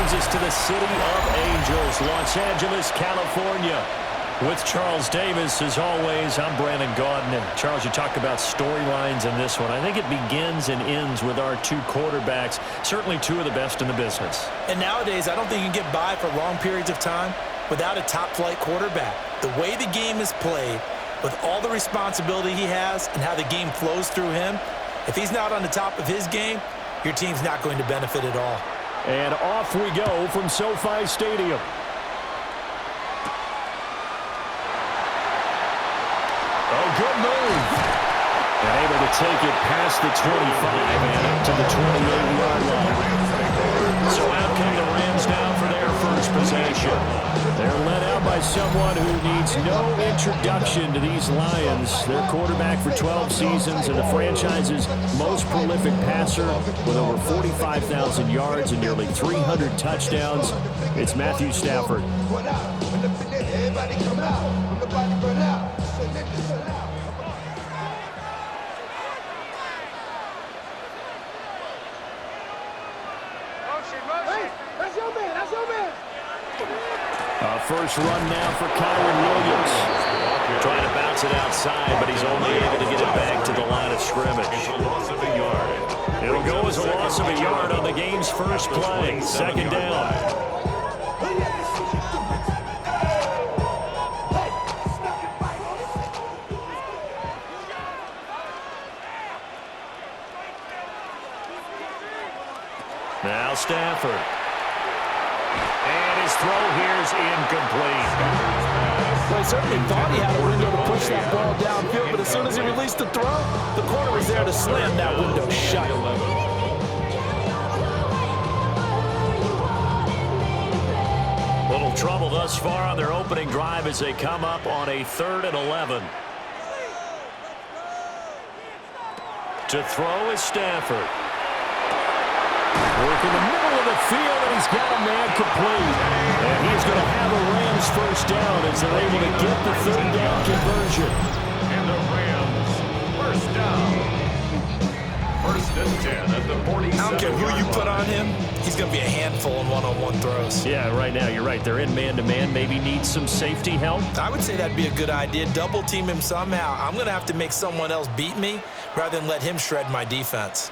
brings us to the City of Angels, Los Angeles, California. With Charles Davis, as always, I'm Brandon Gaudin. And Charles, you talk about storylines in this one. I think it begins and ends with our two quarterbacks, certainly two of the best in the business. And nowadays, I don't think you can get by for long periods of time without a top-flight quarterback. The way the game is played, with all the responsibility he has and how the game flows through him, if he's not on the top of his game, your team's not going to benefit at all. And off we go from SoFi Stadium. Oh, good move. And able to take it past the 25 and up to the 28-yard line. So out come the Rams now for their first possession. They're led out by someone who needs no introduction to these Lions. Their quarterback for 12 seasons and the franchise's most prolific passer with over 45,000 yards and nearly 300 touchdowns. It's Matthew Stafford. First run now for Kyren Williams. Trying to bounce it outside, but he's only able to get it back to the line of scrimmage. It'll go as a loss of a yard on the game's first play. Second down. Now Stafford. And his throw here is incomplete. Well, he certainly thought he had a window to push that ball downfield, but as soon as he released the throw, the corner was there to slam that window shut. Little trouble thus far on their opening drive as they come up on a 3rd and 11. To throw is Stafford. Work in the middle of the field, and he's got a man complete. And he's going to have a Rams first down as they're able to get the 3rd down conversion. And the Rams first down. 1st and 10 at the 47. I don't care who you put on him, he's going to be a handful in one-on-one throws. Yeah, right now, you're right. They're in man-to-man. Maybe needs some safety help. I would say that'd be a good idea. Double team him somehow. I'm going to have to make someone else beat me rather than let him shred my defense.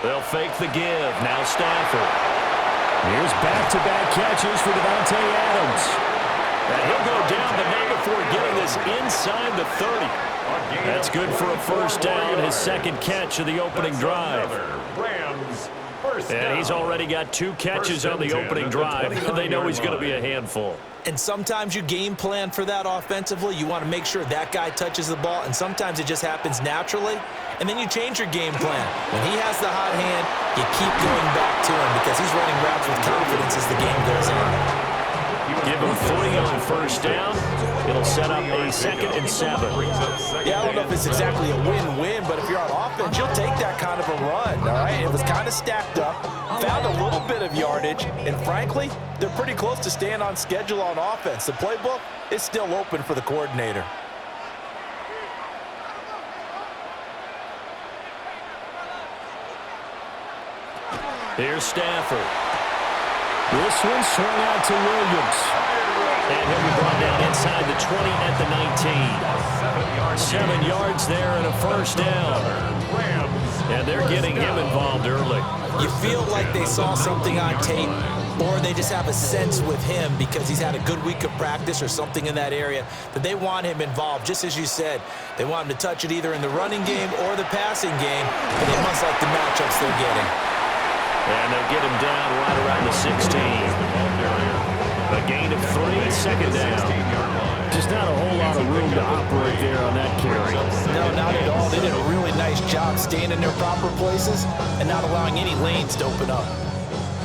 They'll fake the give. Now Stafford. Here's back-to-back catches for Davante Adams. And he'll go down the night before getting this inside the 30. That's good for a first down, his second catch of the opening drive. And he's already got 2 catches on the opening drive. They know he's going to be a handful. And sometimes you game plan for that offensively. You want to make sure that guy touches the ball, and sometimes it just happens naturally. And then you change your game plan. When he has the hot hand, you keep going back to him because he's running routes with confidence as the game goes on. Give him 3 on first down. It'll set up a 2nd and 7. Yeah, I don't know if it's exactly a win-win, but if you're on offense, you'll take that kind of a run, all right? It was kind of stacked up, found a little bit of yardage, and frankly, they're pretty close to staying on schedule on offense. The playbook is still open for the coordinator. Here's Stafford. This one swung out to Williams. And he'll be brought down inside the 20 at the 19. 7 yards there and a first down. And they're getting him involved early. You feel like they saw something on tape, or they just have a sense with him because he's had a good week of practice or something in that area that they want him involved. Just as you said, they want him to touch it either in the running game or the passing game, but they must like the matchups they're getting. And they'll get him down right around the 16. A gain of 3, second down. Just not a whole lot of room to operate there on that carry. No, not at all. They did a really nice job staying in their proper places and not allowing any lanes to open up.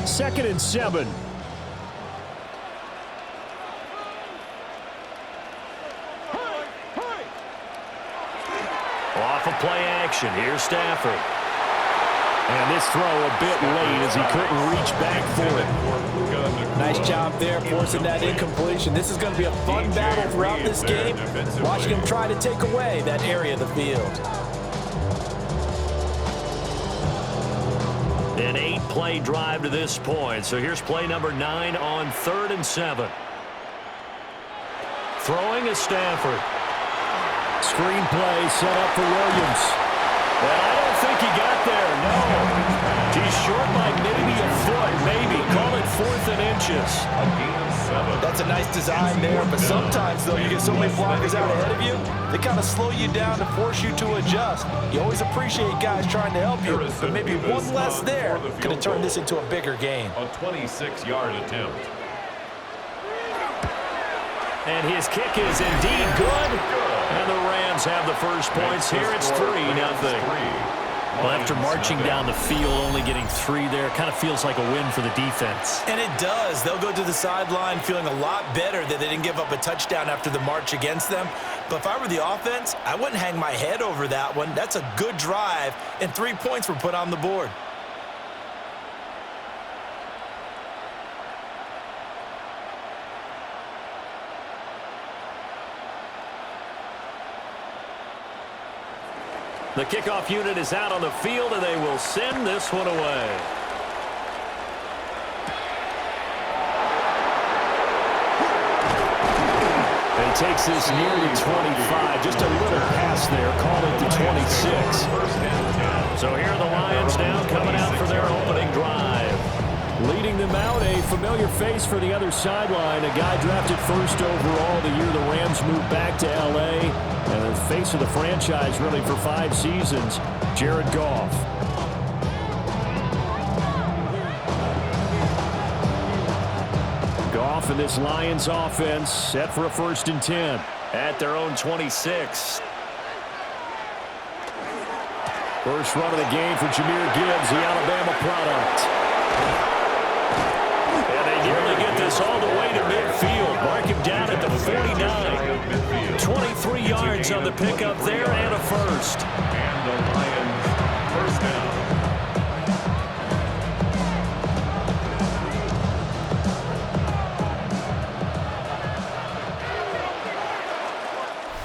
2nd and 7. Off of play action. Here's Stafford. And this throw a bit late as he couldn't reach back for it. Nice job there forcing that incompletion. This is going to be a fun battle throughout this game. Watching him try to take away that area of the field. An 8-play drive to this point. So here's play number 9 on 3rd and 7. Throwing is Stafford. Screen play set up for Williams. And I don't think he got there, no. He's short by maybe a foot, maybe. Call it 4th and inches. That's a nice design there, but sometimes, though, you get so many blockers out ahead of you, they kind of slow you down and force you to adjust. You always appreciate guys trying to help you, but maybe one less there could have turned this into a bigger game. A 26-yard attempt. And his kick is indeed good. And the Rams have the first points here. It's 3-0. Well, after marching down the field, only getting 3 there, kind of feels like a win for the defense. And it does. They'll go to the sideline feeling a lot better that they didn't give up a touchdown after the march against them. But if I were the offense, I wouldn't hang my head over that one. That's a good drive, and 3 points were put on the board. The kickoff unit is out on the field, and they will send this one away. And takes this near the 25. Just a little pass there. Call it the 26. So here are the Lions now coming out for their opening drive. Leading them out, a familiar face for the other sideline. A guy drafted 1st overall the year the Rams moved back to L.A. And the face of the franchise really for 5 seasons, Jared Goff. Goff and this Lions offense set for a 1st and 10 at their own 26. First run of the game for Jahmyr Gibbs, the Alabama product. And they nearly get this all the way to midfield. Mark him down at the 49. 23 yards on the pickup there and a first. And the Lions first down.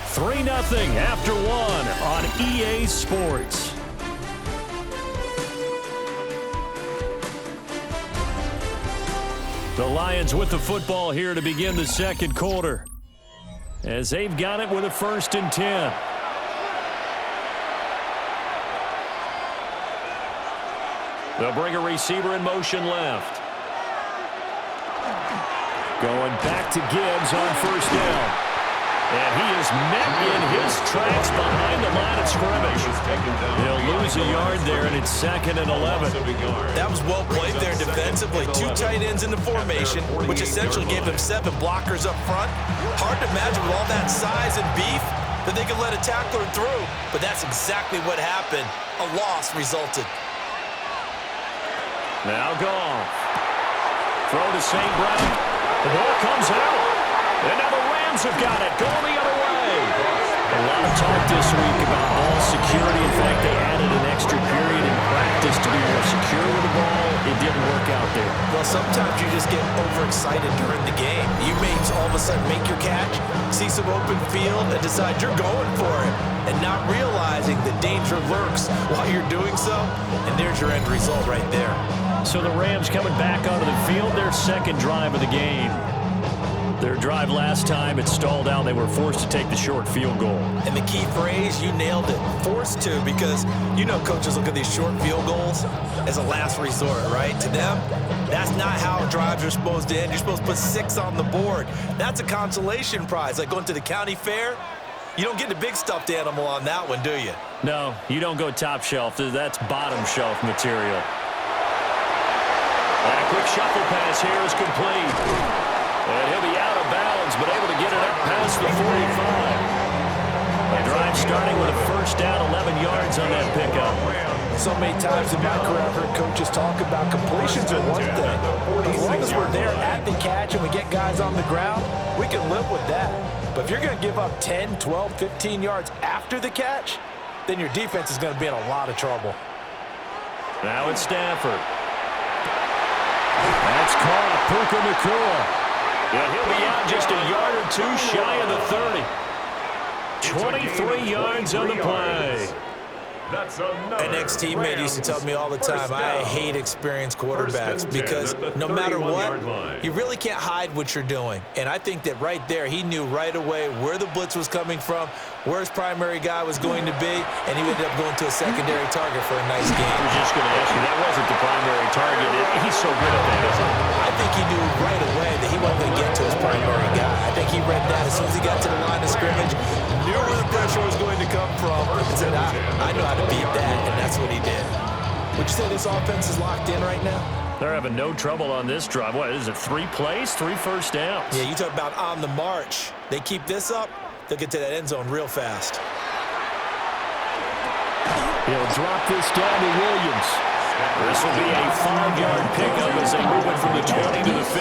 Three 3-0 after 1 on EA Sports. The Lions with the football here to begin the second quarter, as they've got it with a 1st and 10. They'll bring a receiver in motion left. Going back to Gibbs on 1st down. And he is met in his tracks behind the line of scrimmage. He'll lose a yard there, and it's 2nd and 11. That was well played there defensively. 2 tight ends in the formation, which essentially gave them 7 blockers up front. Hard to imagine with all that size and beef that they could let a tackler through. But that's exactly what happened. A loss resulted. Now Goff. Throw to St. Brown. The ball comes out. And now the Rams have got it. Going the other way. A lot of talk this week about ball security. In fact, they added an extra period in practice to be more secure with the ball. It didn't work out there. Well, sometimes you just get overexcited during the game. You may all of a sudden make your catch, see some open field, and decide you're going for it, and not realizing the danger lurks while you're doing so. And there's your end result right there. So the Rams coming back onto the field, their 2nd drive of the game. Their drive last time, it stalled out. They were forced to take the short field goal. And the key phrase, you nailed it, forced to, because you know coaches look at these short field goals as a last resort, right? To them, that's not how drives are supposed to end. You're supposed to put 6 on the board. That's a consolation prize. Like going to the county fair, you don't get the big stuffed animal on that one, do you? No, you don't go top shelf. That's bottom shelf material. And a quick shuffle pass here is complete. And he'll be out of bounds, but able to get it up past the 45. A drive starting with a 1st down, 11 yards on that pickup. So many times in my career, I've heard coaches talk about completions are one thing. As long as we're there at the catch and we get guys on the ground, we can live with that. But if you're going to give up 10, 12, 15 yards after the catch, then your defense is going to be in a lot of trouble. Now it's Stafford. That's caught. Puka Nacua. And he'll be out just a yard or 2 shy of the 30. 23 yards on the play. That's another An ex-teammate used to tell me all the time, I hate experienced quarterbacks because no matter what, you really can't hide what you're doing. And I think that right there, he knew right away where the blitz was coming from, where his primary guy was going to be, and he ended up going to a secondary target for a nice game. I was just going to ask you, that wasn't the primary target. He's so good at that, isn't he? I think he knew right away that he wasn't going to get to his primary guy. I think he read that as soon as he got to the line of scrimmage, knew where the pressure was going to come from, and said, I know how to beat that, and that's what he did. Would you say this offense is locked in right now? They're having no trouble on this drive. What is it, 3 plays, 3 first downs? Yeah, you talk about on the march. They keep this up, they'll get to that end zone real fast. He'll drop this down to Williams. This will be a 5-yard pickup as they move it from the 20 to the 15.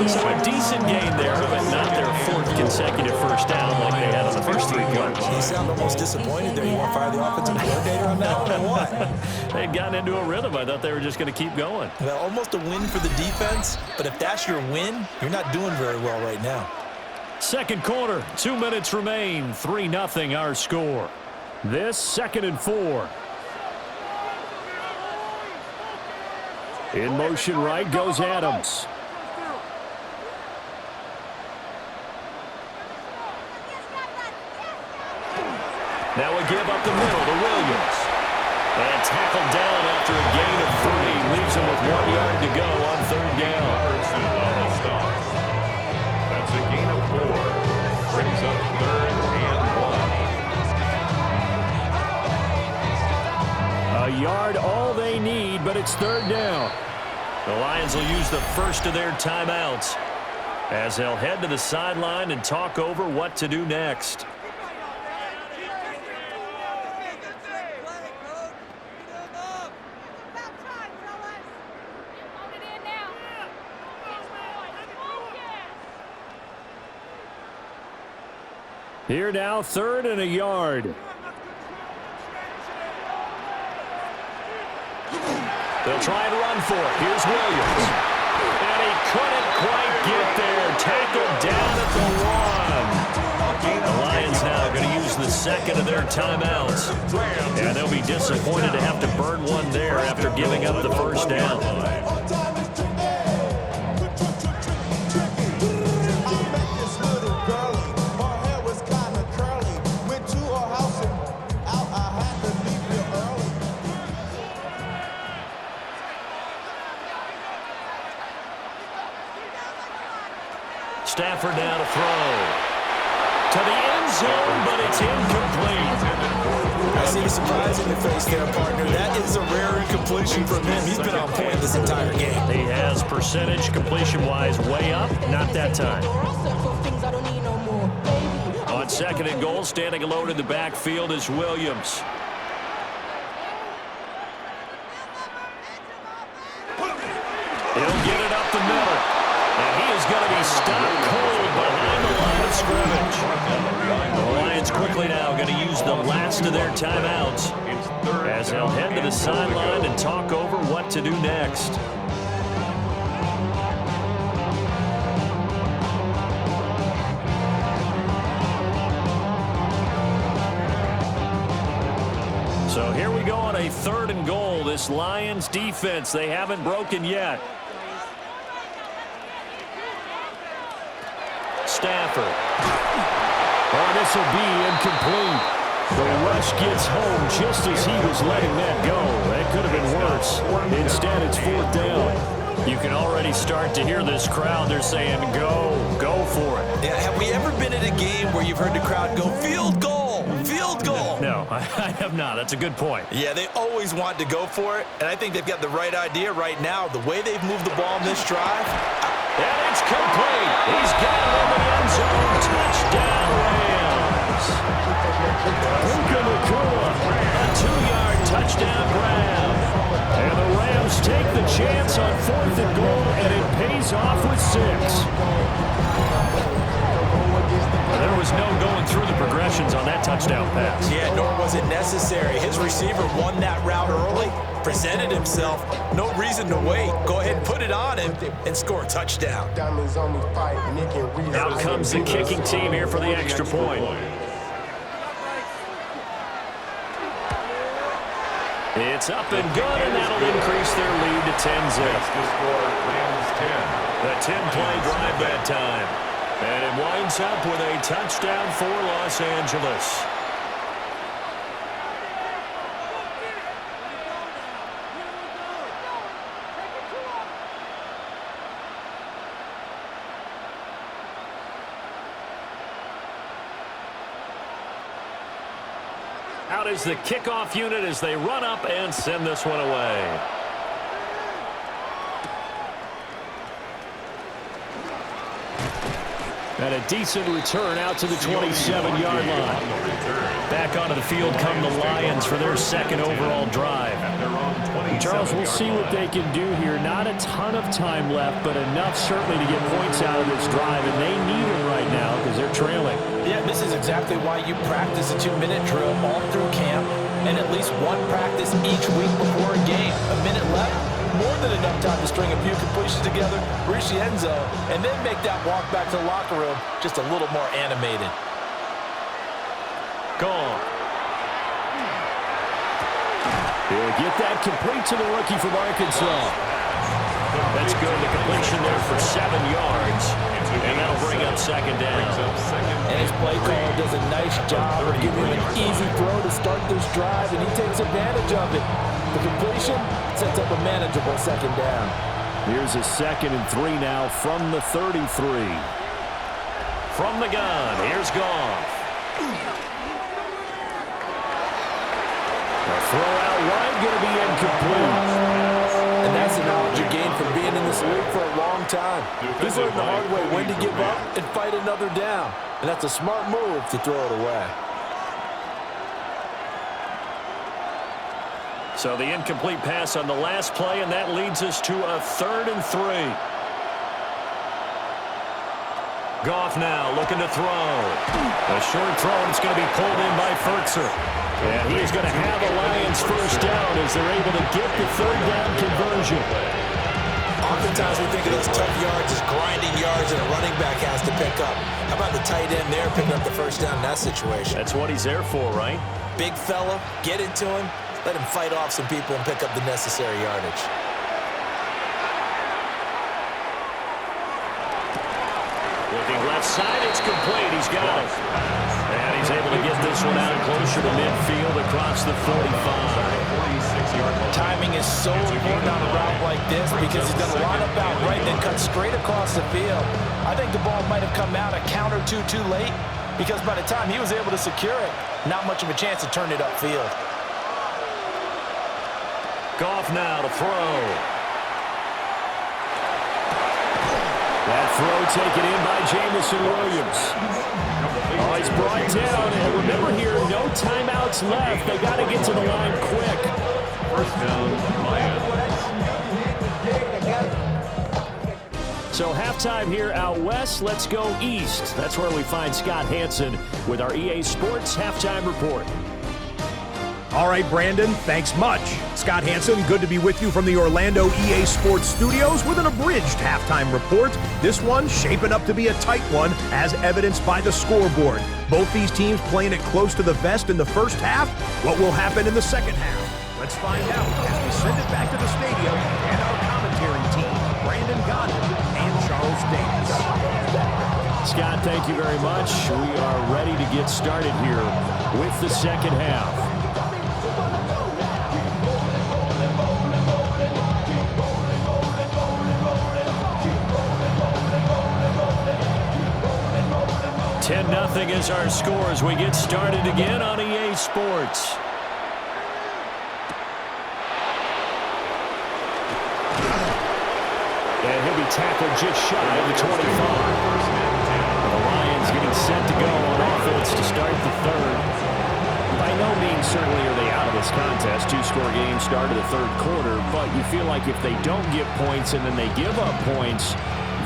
So a decent gain there, but not their 4th consecutive first down like they had on the first 3 plays. You sound almost disappointed there. You want to fire the offensive coordinator on that one or what? They'd gotten into a rhythm. I thought they were just going to keep going. Well, almost a win for the defense, but if that's your win, you're not doing very well right now. Second quarter, 2 minutes remain, 3-0 our score. This 2nd and 4. In motion right goes Adams. Now we give up the middle to Williams. And tackled down after a gain of 3. Leaves him with 1 yard to go on 3rd down. That's a gain of 4. Brings up 3rd and 1. A yard all they need, but it's 3rd down. The Lions will use the first of their timeouts as they'll head to the sideline and talk over what to do next. Here now, 3rd and a yard. They'll try and run for it. Here's Williams. And he couldn't quite get there. Tackled down at the 1. The Lions now going to use the 2nd of their timeouts. And they'll be disappointed to have to burn one there after giving up the first down. Stafford now to throw. To the end zone, but it's incomplete. I see the surprise in your face there, partner. That is a rare incompletion from him. He's been on point this entire game. He has percentage completion-wise way up. Not that time. On 2nd and goal, standing alone in the backfield is Williams. He'll get it up the middle. And he is going to be stopped cold behind the line of scrimmage. The Lions quickly now going to use the last of their timeouts as they'll head to the sideline and talk over what to do next. So here we go on a 3rd and goal. This Lions defense, they haven't broken yet. Stafford. Oh, this will be incomplete. The rush gets home just as he was letting that go. That could have been worse. Instead, it's 4th down. You can already start to hear this crowd. They're saying, go for it. Yeah, have we ever been at a game where you've heard the crowd go, field goal, field goal? No, I have not. That's a good point. Yeah, they always want to go for it, and I think they've got the right idea right now. The way they've moved the ball in this drive. And it's complete. He's got it in the end zone. Touchdown, Rams. Puka Nacua, a 2-yard touchdown grab. And the Rams take the chance on 4th and goal, and it pays off with 6. There was no going through the progressions on that touchdown pass. Yeah, nor was it necessary. His receiver won that route early, presented himself. No reason to wait. Go ahead and put it on him and score a touchdown. Out comes the kicking team here for the extra point. It's up and good, and that'll increase their lead to 10-zip. The score, Rams 10. The 10-play drive that time. And it winds up with a touchdown for Los Angeles. Out is the kickoff unit as they run up and send this one away. And a decent return out to the 27-yard line. Back onto the field come the Lions for their second overall drive. Charles, we'll see what they can do here. Not a ton of time left, but enough certainly to get points out of this drive, and they need them right now because they're trailing. Yeah, this is exactly why you practice a 2-minute drill all through camp and at least one practice each week before a game. A minute left, more than enough time to string a few completions together, reach the end zone, and then make that walk back to the locker room just a little more animated. Gone. He'll get that complete to the rookie from Arkansas. That's good. The completion there for 7 yards. And that'll bring up second down. And his play caller does a nice job of giving him an easy throw to start this drive, and he takes advantage of it. The completion sets up a manageable second down. Here's a 2nd and 3 now from the 33. From the gun, here's Goff. The throw out wide, going to be incomplete. And that's the knowledge you gain from being in this league for a long time. He's learned the hard way when to give up and fight another down. And that's a smart move to throw it away. So the incomplete pass on the last play, and that leads us to a 3rd and 3. Goff now looking to throw. A short throw, and it's going to be pulled in by Furtzer. And he's going to have a Lions first down as they're able to get the 3rd down conversion. Oftentimes we think of those tough yards as grinding yards that a running back has to pick up. How about the tight end there picking up the first down in that situation? That's what he's there for, right? Big fella, get into him, let him fight off some people and pick up the necessary yardage. Looking left side, it's complete. He's got it. And he's able to get this one out closer to midfield across the 45. Timing is so important on a route like this because he's going to line up out right and then cut straight across the field. I think the ball might have come out a count or two too late because by the time he was able to secure it, not much of a chance to turn it upfield. Goff now to throw. That throw taken in by Jameson Williams. Oh, he's brought down, and remember here, no timeouts left. They got to get to the line quick. First down, Lions. So halftime here out west. Let's go east. That's where we find Scott Hanson with our EA Sports Halftime Report. All right, Brandon, thanks much. Scott Hanson, good to be with you from the Orlando EA Sports Studios with an abridged halftime report. This one shaping up to be a tight one, as evidenced by the scoreboard. Both these teams playing it close to the vest in the first half. What will happen in the second half? Let's find out as we send it back to the stadium and our commentary team, Brandon Godwin and Charles Davis. Scott, thank you very much. We are ready to get started here with the second half. Nothing is our score as we get started again on EA Sports. And he'll be tackled just shy of the 25. The Lions getting set to go on offense to start the 3rd. By no means certainly are they out of this contest. 2-score game start of the 3rd quarter, but you feel like if they don't get points and then they give up points,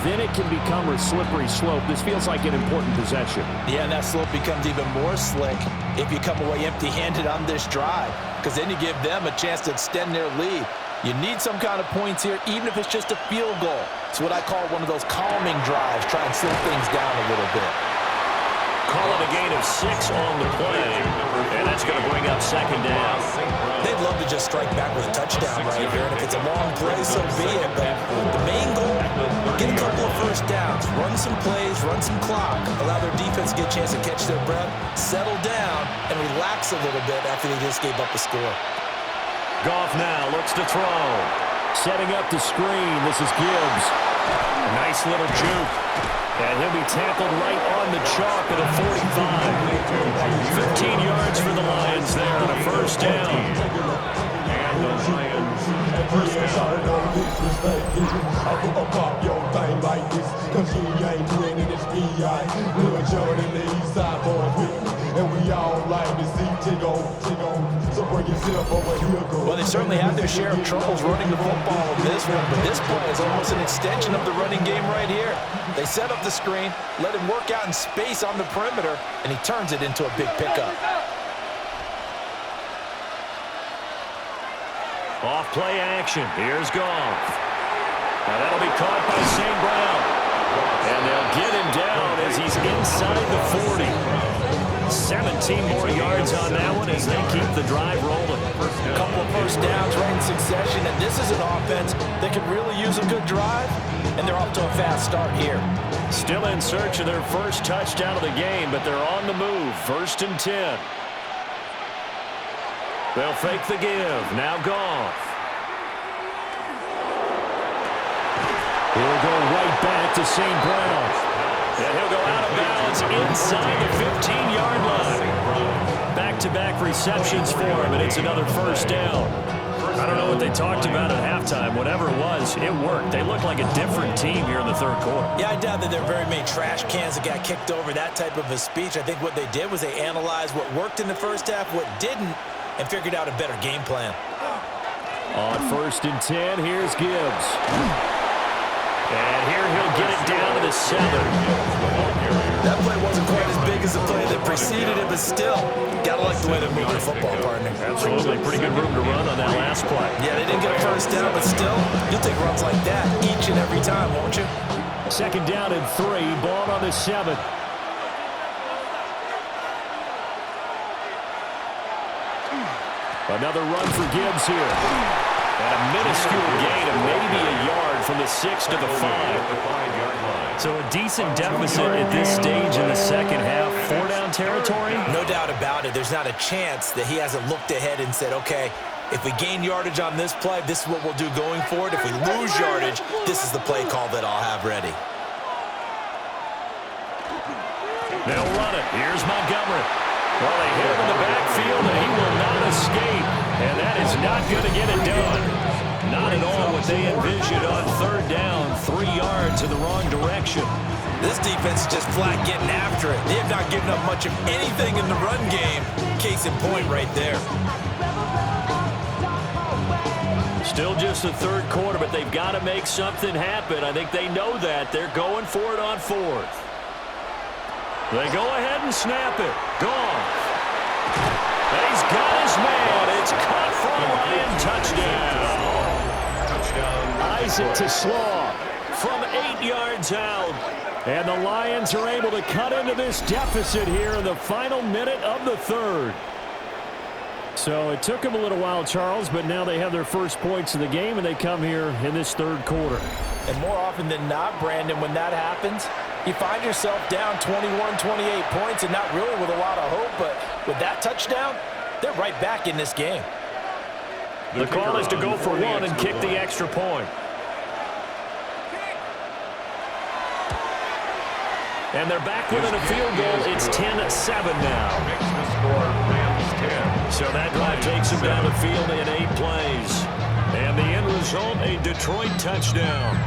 then it can become a slippery slope. This feels like an important possession. Yeah, and that slope becomes even more slick if you come away empty-handed on this drive, because then you give them a chance to extend their lead. You need some kind of points here, even if it's just a field goal. It's what I call one of those calming drives, try and slow things down a little bit. Call it a gain of 6 on the play, and that's going to bring up second down. They've love to just strike back with a touchdown right here. And if it's a long play, so be it. But the main goal, get a couple of first downs, run some plays, run some clock, allow their defense to get a chance to catch their breath, settle down, and relax a little bit after they just gave up a score. Goff now looks to throw. Setting up the screen. This is Gibbs. A nice little juke. And he'll be tackled right on the chalk at a 45. 15 yards for the Lions there on a first down. And the Lions first down. Well, they certainly had their share of troubles running the football in this one, but this play is almost an extension of the running game right here. They set up the screen, let him work out in space on the perimeter, and he turns it into a big pickup. Off play action. Here's Goff. Now that'll be caught by St. Brown. And they'll get him down as he's inside the 40. 17 more yards on that one as they keep the drive rolling. A couple of first downs right in succession, and this is an offense that could really use a good drive, and they're off to a fast start here. Still in search of their first touchdown of the game, but they're on the move. 1st and 10. They'll fake the give. Now Goff. He'll go right back to St. Brown. And he'll go out of bounds inside the 15-yard line. Back-to-back receptions for him, and it's another first down. I don't know what they talked about at halftime. Whatever it was, it worked. They looked like a different team here in the third quarter. Yeah, I doubt that there are very many trash cans that got kicked over, that type of a speech. I think what they did was they analyzed what worked in the first half, what didn't, and figured out a better game plan. On 1st and 10, here's Gibbs. And here he'll get it down to the 7. That play wasn't quite as big as the play that preceded it, but still, gotta like the way they're moving the football, partner. Absolutely. Pretty good room to run on that last play. Yeah, they didn't get a first down, but still, you'll take runs like that each and every time, won't you? 2nd down and 3, ball on the 7. Another run for Gibbs here. And a minuscule gain of maybe a yard from the 6 to the 5. So a decent deficit at this stage in the second half. 4-down territory? No doubt about it. There's not a chance that he hasn't looked ahead and said, okay, if we gain yardage on this play, this is what we'll do going forward. If we lose yardage, this is the play call that I'll have ready. They'll run it. Here's Montgomery. Well, they hit him in the backfield, and he will not escape. And that is not going to get it done. Not at all what they envisioned on 3rd down, 3 yards in the wrong direction. This defense is just flat getting after it. They have not given up much of anything in the run game. Case in point right there. Still just the third quarter, but they've got to make something happen. I think they know that. They're going for it on 4th. They go ahead and snap it. Goff. And he's got his man. It's caught for a Lion touchdown. Isaac TeSlaa from 8 yards out. And the Lions are able to cut into this deficit here in the final minute of the 3rd. So it took them a little while, Charles, but now they have their first points of the game, and they come here in this 3rd quarter. And more often than not, Brandon, when that happens, you find yourself down 21, 28 points and not really with a lot of hope, but with that touchdown, they're right back in this game. The call is to go for 1 and kick the extra point. And they're back within a field goal. It's 10-7 now. Makes the score Rams 10. So that drive takes them down the field in 8 plays. And the end result, a Detroit touchdown.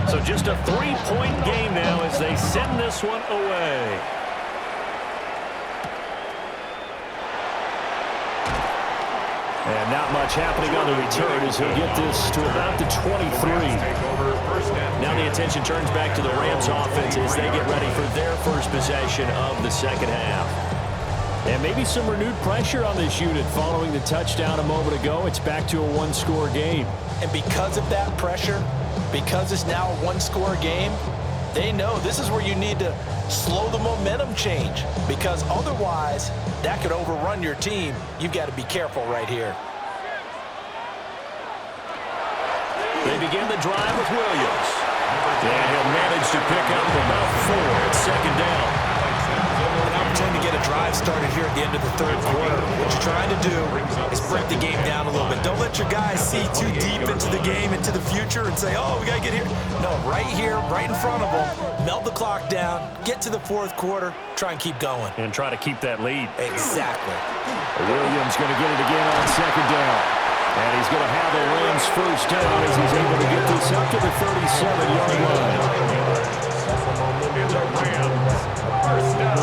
So just a 3-point game now as they send this one away. And not much happening on the return as he'll get this to about the 23. Now the attention turns back to the Rams offense as they get ready for their first possession of the second half. And maybe some renewed pressure on this unit following the touchdown a moment ago. It's back to a one-score game. And because of that pressure, because it's now a one-score game, they know this is where you need to slow the momentum change, because otherwise that could overrun your team. You've got to be careful right here. They begin the drive with Williams. And he'll manage to pick up about 4 at second down. An opportunity to get a drive started here at the end of the third quarter. What you're trying to do is break the game down a little bit. Don't let your guys see too deep into the game, into the future, and say, oh, we got to get here. No, right here, right in front of them, melt the clock down, get to the fourth quarter, try and keep going. And try to keep that lead. Exactly. Williams going to get it again on second down. And he's going to have the Rams first down as he's able to get this up to the 37-yard line. The Rams, first down.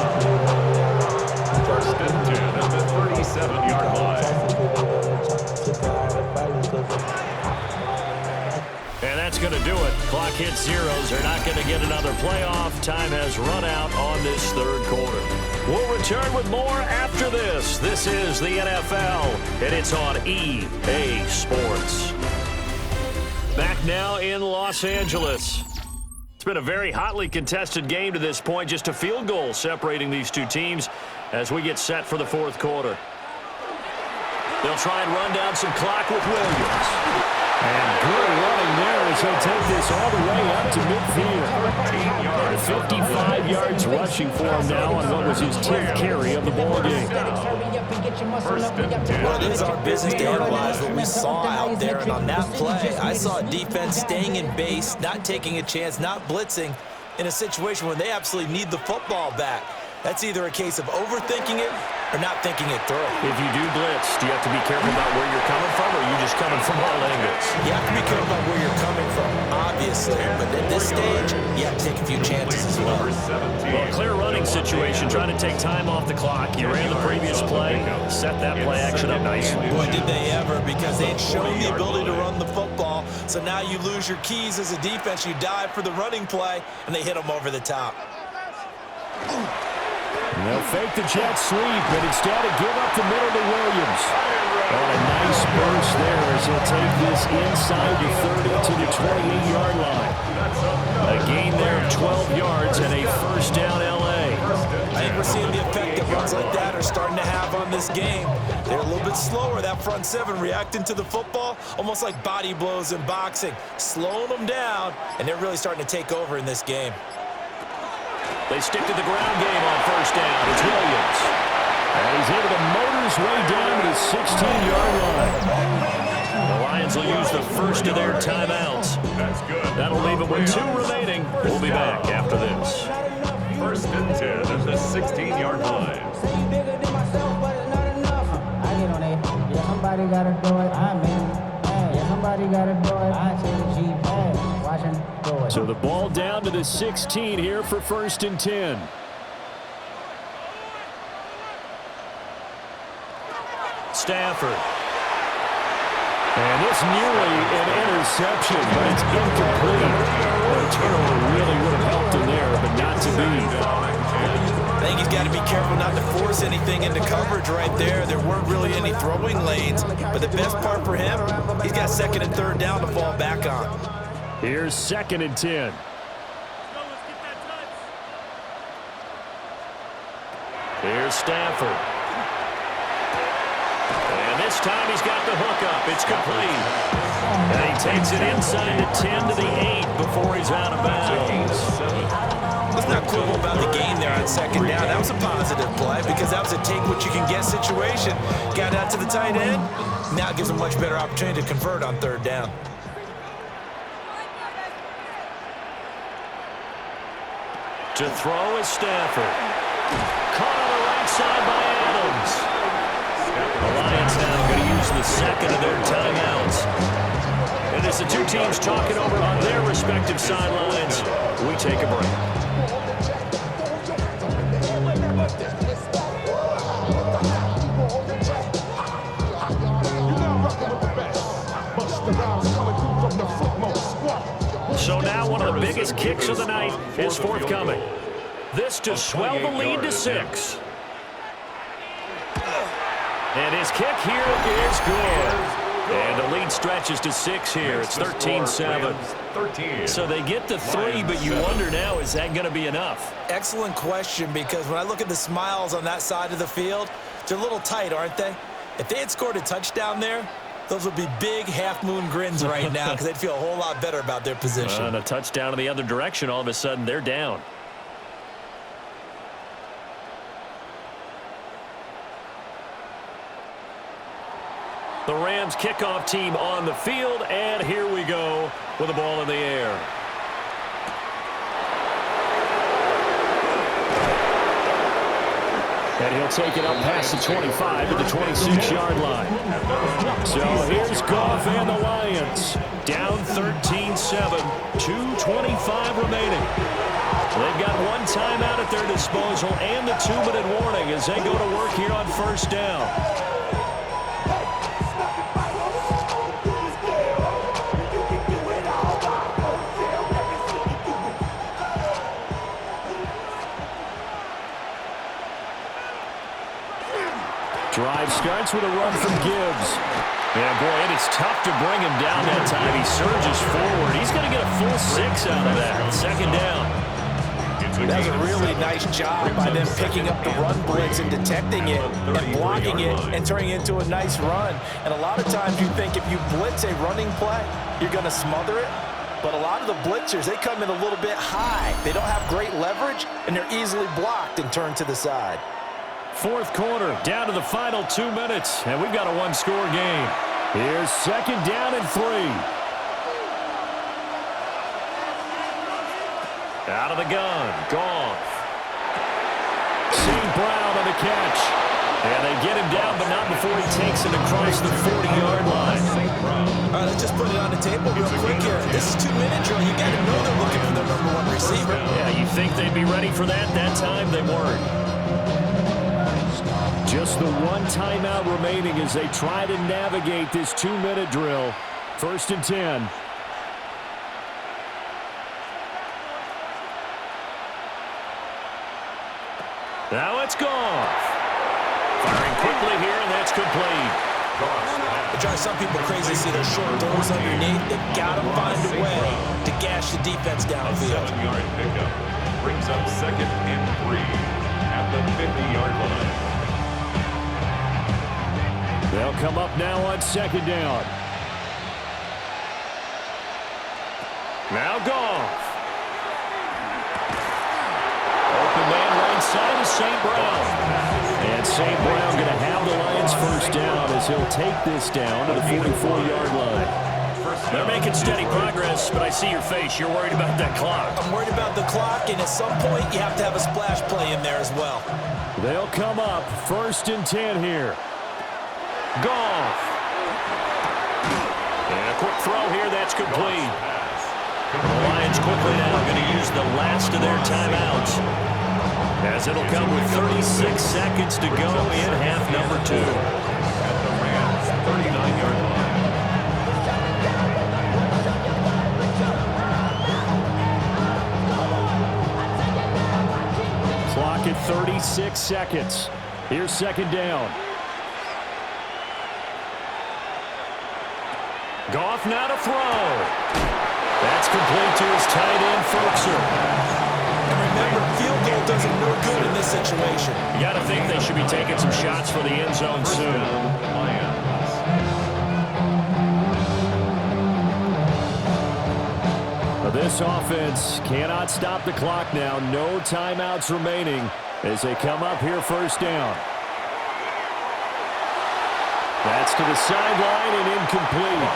First and 10 at the 37-yard line. And that's going to do it. Clock hits zeros. They're not going to get another playoff. Time has run out on this third quarter. We'll return with more after this. This is the NFL, and it's on EA Sports. Back now in Los Angeles. It's been a very hotly contested game to this point. Just a field goal separating these two teams as we get set for the fourth quarter. They'll try and run down some clock with Williams. And good running there as he'll take this all the way up to midfield. 55 yards rushing for him now on what was his 10th carry of the ball game. Well, it is our business to analyze what we saw out there, and on that play, I saw a defense staying in base, not taking a chance, not blitzing in a situation where they absolutely need the football back. That's either a case of overthinking it or not thinking it through. If you do blitz, do you have to be careful about where you're coming from, or are you just coming from all angles? You have to be careful about where you're coming from, obviously. But at this stage, you have to take a few chances as well. Well, clear running situation, trying to take time off the clock. You ran the previous play, set that play action up nicely. Boy, did they ever, because they had shown the ability to run the football. So now you lose your keys as a defense. You dive for the running play, and they hit them over the top. They'll fake the jet sweep, and instead of give up the middle to Williams. And a nice burst there as he'll take this inside the 30 to the 28-yard line. A gain there of 12 yards and a first down L.A. I think we're seeing the effect that runs like that are starting to have on this game. They're a little bit slower, that front seven, reacting to the football, almost like body blows in boxing, slowing them down, and they're really starting to take over in this game. They stick to the ground game on first down. It's Williams. And he's able to motor his way down to the 16-yard line. The Lions will use the first of their timeouts. That's good. That'll leave them with 2 remaining. We'll be back after this. First and 10 at the 16-yard line. Somebody gotta do it. I'm in. Somebody gotta do it. I say G. Watch him do it. So the ball down to the 16 here for first and 10. Stafford. And it's nearly an interception, but it's incomplete. The turnover really would have helped him there, but not to be. I think he's got to be careful not to force anything into coverage right there. There weren't really any throwing lanes, but the best part for him, he's got second and third down to fall back on. Here's second and 10. Here's Stafford. And this time he's got the hook up. It's complete. And he takes it inside the 10 to the 8 before he's out of bounds. Let's not quibble about the gain there on second down. That was a positive play because that was a take-what-you-can-get situation. Got out to the tight end. Now it gives him a much better opportunity to convert on third down. To throw is Stafford. Caught on the right side by Adams. The Lions now going to use the second of their timeouts. And as the two teams talking over on their respective sidelines, we take a break. You know. his kicks of the night is forthcoming. This to swell the lead to 6. And his kick here is good. And the lead stretches to 6 here. It's 13-7. So they get the 3, but you wonder now, is that going to be enough? Excellent question, because when I look at the smiles on that side of the field, they're a little tight, aren't they? If they had scored a touchdown there, those would be big half-moon grins right now because they'd feel a whole lot better about their position. And a touchdown in the other direction, all of a sudden they're down. The Rams kickoff team on the field, and here we go with the ball in the air. And he'll take it up past the 25 to the 26-yard line. So here's Goff and the Lions. Down 13-7, 2:25 remaining. They've got one timeout at their disposal and the 2-minute warning as they go to work here on first down. Drive starts with a run from Gibbs. Yeah, boy, it is tough to bring him down that time. He surges forward. He's going to get a full 6 out of that. Second down. That was a really nice job by them picking up the run blitz and detecting it and blocking it and turning it into a nice run. And a lot of times you think if you blitz a running play, you're going to smother it. But a lot of the blitzers, they come in a little bit high. They don't have great leverage, and they're easily blocked and turned to the side. Fourth quarter, down to the final 2 minutes, and we've got a one-score game. Here's second down and 3. Out of the gun, Goff. St. Brown on the catch. And they get him down, but not before he takes it across the 40-yard line. All right, let's just put it on the table real quick here. This is 2-minute drill. You got to know they're looking for their #1 receiver. Yeah, you think they'd be ready for that? That time they weren't. Just the one timeout remaining as they try to navigate this 2-minute drill. First and 10. Now it's Goff. Firing quickly here, and that's complete. It drives some people crazy to see those short throws underneath. They've got to find a way to gash the defense downfield. 7-yard pickup brings up second and 3 at the 50-yard line. They'll come up now on second down. Now Goff. Open man right side is St. Brown. And St. Brown going to have the Lions first down as he'll take this down to the 44-yard line. They're making steady progress, but I see your face. You're worried about that clock. I'm worried about the clock, and at some point you have to have a splash play in there as well. They'll come up first and 10 here. Goff. And a quick throw here, that's complete. The Lions quickly now going to use the last of their timeouts, as it'll come with 36 seconds to go in half number 2. At the Rams' 39-yard line. Clock at 36 seconds. Here's second down. Goff now to throw. That's complete to his tight end, Folkser. And remember, field goal doesn't no good in this situation. You got to think they should be taking some shots for the end zone soon. But this offense cannot stop the clock now. No timeouts remaining as they come up here first down. That's to the sideline and incomplete.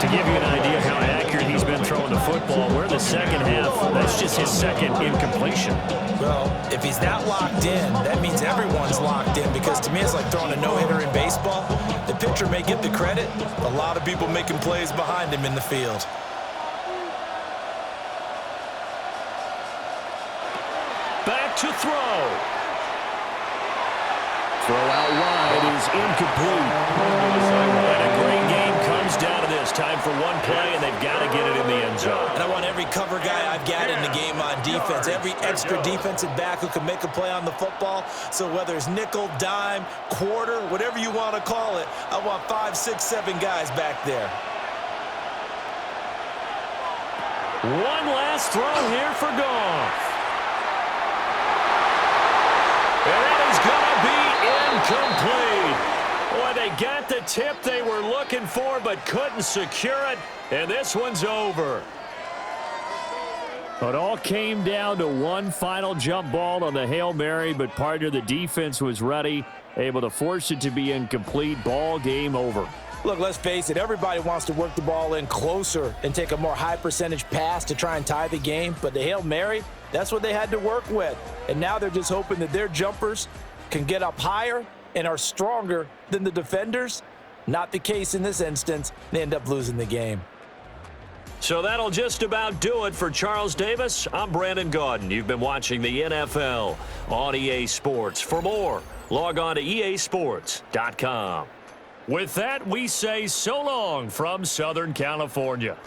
To give you an idea of how accurate he's been throwing the football, we're in the second half. That's just his second incompletion. Well, if he's that locked in, that means everyone's locked in, because to me it's like throwing a no-hitter in baseball. The pitcher may get the credit, a lot of people making plays behind him in the field. Back to throw. Throw out wide is incomplete. And a great game comes comes down to this. Time for one play, and they've got to get it in the end zone. And I want every cover guy I've got in the game on defense, every extra defensive back who can make a play on the football. So whether it's nickel, dime, quarter, whatever you want to call it, I want 5, 6, 7 guys back there. One last throw here for Goff. And it is going to be incomplete. Boy, they got the tip they were looking for but couldn't secure it, and this one's over. It all came down to one final jump ball on the Hail Mary, but partner, the defense was ready, able to force it to be incomplete. Ball game over. Look, let's face it, everybody wants to work the ball in closer and take a more high percentage pass to try and tie the game, but the Hail Mary, that's what they had to work with. And now they're just hoping that their jumpers can get up higher and are stronger than the defenders. Not the case in this instance. They end up losing the game. So that'll just about do it for Charles Davis. I'm Brandon Gaudin. You've been watching the NFL on EA Sports. For more, log on to easports.com. With that, we say so long from Southern California.